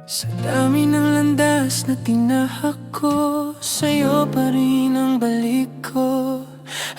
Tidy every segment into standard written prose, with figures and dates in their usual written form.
Sa dami ng landas na tinahak ko, sa'yo pa rin ang balik ko.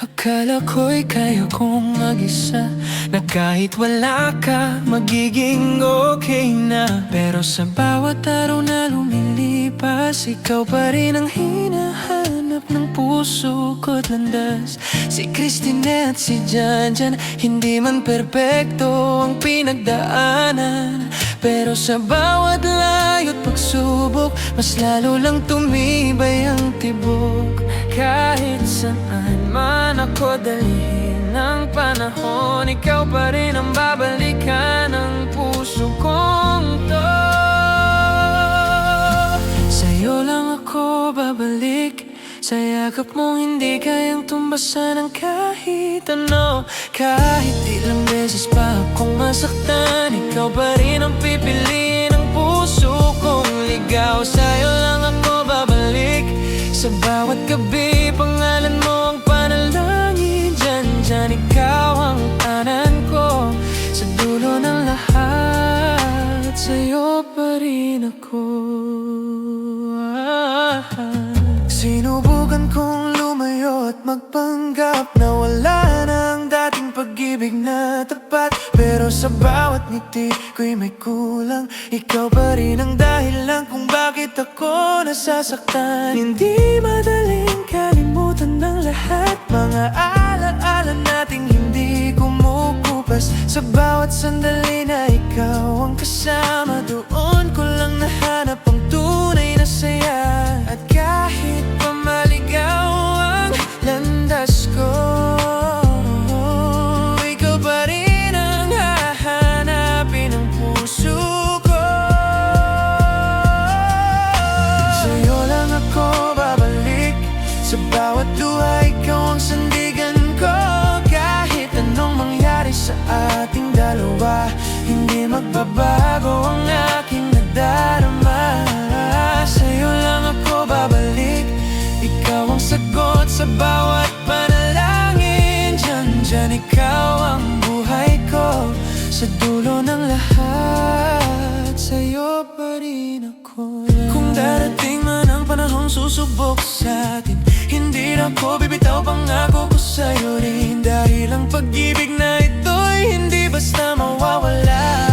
Akala ko'y kaya kong mag-isa, na kahit wala ka, magiging okay na. Pero sa bawat araw na lumilipas, ikaw pa rin ang hinahanap ng puso ko't landas. Si Christine at si Janjan, hindi man perpekto ang pinagdaanan, pero sa bawat layo't pagsubok, mas lalo lang tumibay ang tibok. Kahit saan man ako dalhin ng panahon, ikaw pa rin ang babalikan ng puso kong to. Sa'yo lang ako babalik, sa yakap mong hindi kayang tumbasan ng kahit ano. Kahit ilang beses pa akong masaktan, ikaw pa rin ang pipiliin ng puso kong ligaw. Sa'yo lang ako babalik, sa bawat gabi pangalan mo ang panalangin. Dyan ikaw ang tanan ko, sa dulo ng lahat, sa'yo pa rin ako. Sinubukan kong lumayo at magpanggap na wala na ang dating pag-ibig na tapat, pero sa bawat ngiti ko'y may kulang. Ikaw pa rin ang dahilan kung bakit ako nasasaktan. Hindi madaling kalimutan ng lahat, mga alaala nating hindi kumukupas. Sa bawat sandali na ikaw ang kasama, doon ko lang nahanap ang tunay na saya. At kahit pa maligaw ang landas ko, ikaw pa rin ang hahanapin ng puso ko. Sa'yo lang ako babalik, sa bawat luha ikaw ang sandigan ko. Kahit anong mangyari sa ating dalawa, hindi magbabago ang aking nadarama. Sa'yo lang ako babalik, ikaw ang sagot sa bawat panalangin. Dyan ikaw ang buhay ko, sa dulo ng lahat, sa'yo pa rin ako. Kung darating man ang panahong susubok sa atin, hindi na ako bibitaw, pangako ko sa'yo rin. Dahil ang pag-ibig na ito'y hindi basta mawawala.